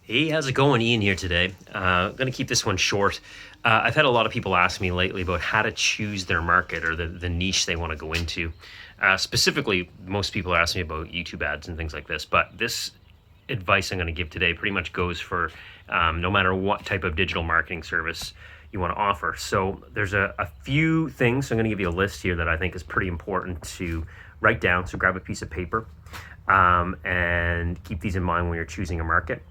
Hey, how's it going? Ian here today. I'm going to keep this one short. I've had a lot of people ask me lately about how to choose their market or the niche they want to go into. Specifically, most people ask me about YouTube ads and things like this, but this advice I'm going to give today pretty much goes for no matter what type of digital marketing service you want to offer. So there's a few things. So I'm going to give you a list here that I think is pretty important to write down. So grab a piece of paper and keep these in mind when you're choosing a market.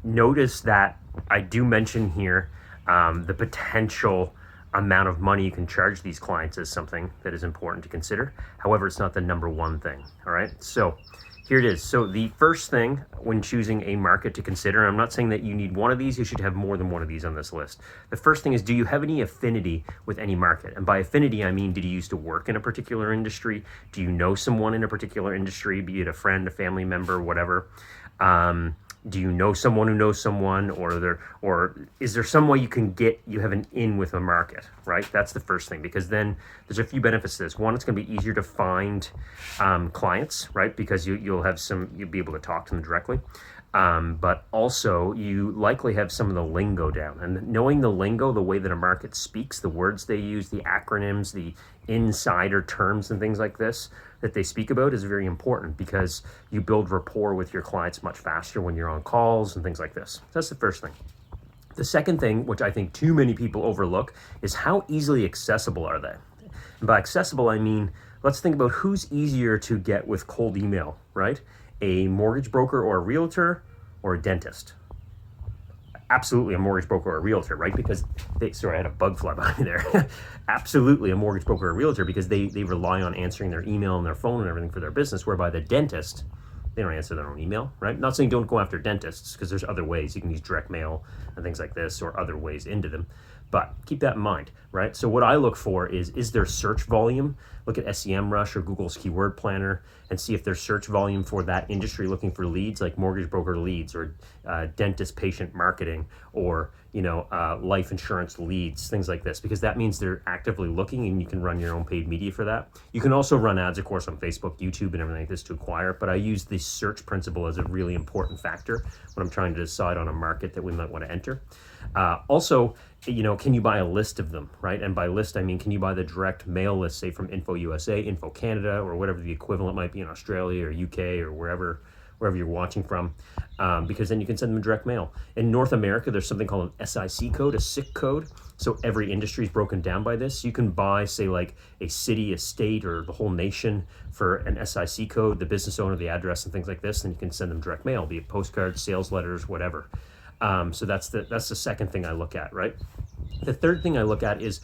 Notice that I do mention here the potential amount of money you can charge these clients is something that is important to consider. However, it's not the number one thing. All right. So here it is. So the first thing when choosing a market to consider, I'm not saying that you need one of these, you should have more than one of these on this list. The first thing is, do you have any affinity with any market? And by affinity, I mean, did you used to work in a particular industry? Do you know someone in a particular industry, be it a friend, a family member, whatever? Do you know someone who knows someone, or is there some way you have an in with a market, right? That's the first thing, because then there's a few benefits to this. One, it's going to be easier to find clients, right? Because you'll be able to talk to them directly. But also you likely have some of the lingo down, and knowing the lingo, the way that a market speaks, the words they use, the acronyms, the insider terms and things like this that they speak about is very important, because you build rapport with your clients much faster when you're on calls and things like this. So that's the first thing. The second thing, which I think too many people overlook, is how easily accessible are they? And by accessible, I mean, let's think about who's easier to get with cold email, right? A mortgage broker or a realtor, or a dentist? Absolutely a mortgage broker or a realtor, right? Because sorry, I had a bug fly by me there. Absolutely a mortgage broker or a realtor, because they rely on answering their email and their phone and everything for their business, whereby the dentist, they don't answer their own email, right? Not saying don't go after dentists, because there's other ways. You can use direct mail and things like this, or other ways into them. But keep that in mind, right? So what I look for is there search volume? Look at SEMrush or Google's Keyword Planner and see if there's search volume for that industry looking for leads, like mortgage broker leads, or dentist patient marketing, or life insurance leads, things like this, because that means they're actively looking, and you can run your own paid media for that. You can also run ads, of course, on Facebook, YouTube, and everything like this to acquire, but I use the search principle as a really important factor when I'm trying to decide on a market that we might want to enter. Also, can you buy a list of them, right? And by list, I mean, can you buy the direct mail list, say from Info USA, Info Canada, or whatever the equivalent might be in Australia or UK or wherever you're watching from, because then you can send them direct mail. In North America, there's something called an SIC code, a SIC code. So every industry is broken down by this. You can buy, say, like a city, a state, or the whole nation for an SIC code, the business owner, the address, and things like this, and you can send them direct mail, be it postcards, sales letters, whatever. So that's the second thing I look at, right? The third thing I look at is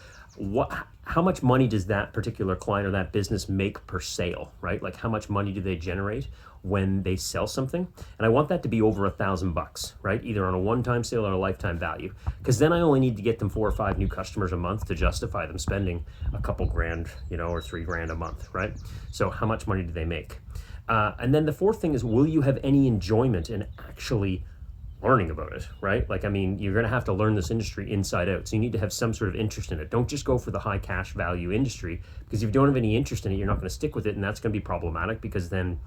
how much money does that particular client or that business make per sale, right? Like, how much money do they generate when they sell something? And I want that to be over $1,000, right? Either on a one-time sale or a lifetime value, because then I only need to get them 4 or 5 new customers a month to justify them spending a couple grand, or $3,000 a month, right? So how much money do they make? And then the fourth thing is, will you have any enjoyment in actually learning about it, right? Like, I mean, you're going to have to learn this industry inside out. So you need to have some sort of interest in it. Don't just go for the high cash value industry, because if you don't have any interest in it, you're not going to stick with it. And that's going to be problematic, because then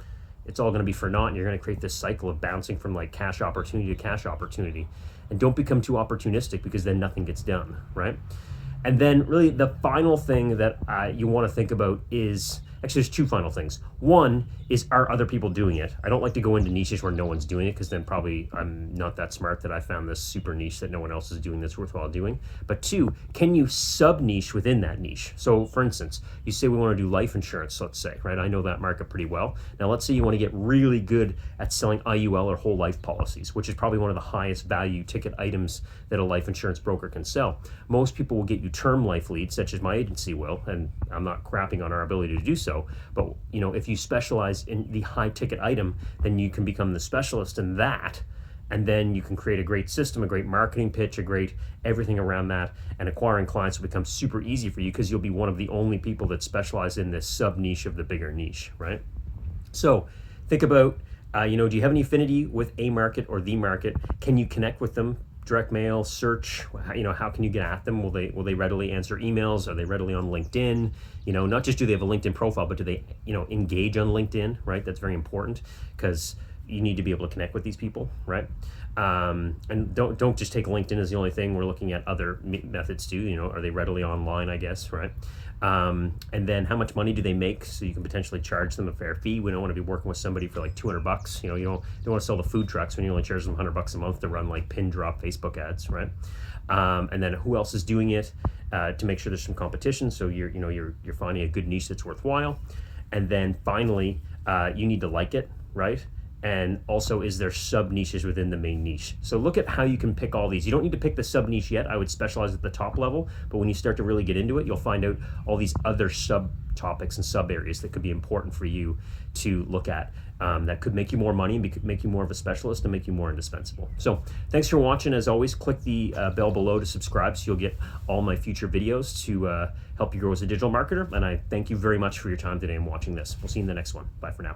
it's all going to be for naught. And you're going to create this cycle of bouncing from like cash opportunity to cash opportunity. And don't become too opportunistic, because then nothing gets done, right? And then really the final thing that you want to think about is, actually, there's 2 final things. One is, are other people doing it? I don't like to go into niches where no one's doing it, because then probably I'm not that smart that I found this super niche that no one else is doing that's worthwhile doing. But 2, can you sub-niche within that niche? So for instance, you say we want to do life insurance, let's say, right? I know that market pretty well. Now let's say you want to get really good at selling IUL or whole life policies, which is probably one of the highest value ticket items that a life insurance broker can sell. Most people will get you term life leads, such as my agency will, and I'm not crapping on our ability to do so, but if you specialize in the high ticket item, then you can become the specialist in that, and then you can create a great system, a great marketing pitch, a great everything around that, and acquiring clients will become super easy for you, because you'll be one of the only people that specialize in this sub niche of the bigger niche, right? So think about, do you have any affinity with a market or the market? Can you connect with them? Direct mail, search, how can you get at them? Will they readily answer emails? Are they readily on LinkedIn? Not just do they have a LinkedIn profile, but do they, engage on LinkedIn, right? That's very important, because you need to be able to connect with these people, right? And don't just take LinkedIn as the only thing. We're looking at other methods too. You know, are they readily online? I guess, right? And then how much money do they make? So you can potentially charge them a fair fee. We don't want to be working with somebody for like $200. You know, you don't want to sell the food trucks when you only charge them $100 a month to run like pin drop Facebook ads, right? And then who else is doing it to make sure there's some competition. So you're finding a good niche that's worthwhile. And then finally, you need to like it, right? And also, is there sub niches within the main niche? So look at how you can pick all these. You don't need to pick the sub niche yet. I would specialize at the top level, but when you start to really get into it, you'll find out all these other sub topics and sub areas that could be important for you to look at. That could make you more money and make you more of a specialist and make you more indispensable. So thanks for watching. As always, click the bell below to subscribe so you'll get all my future videos to help you grow as a digital marketer. And I thank you very much for your time today and watching this. We'll see you in the next one. Bye for now.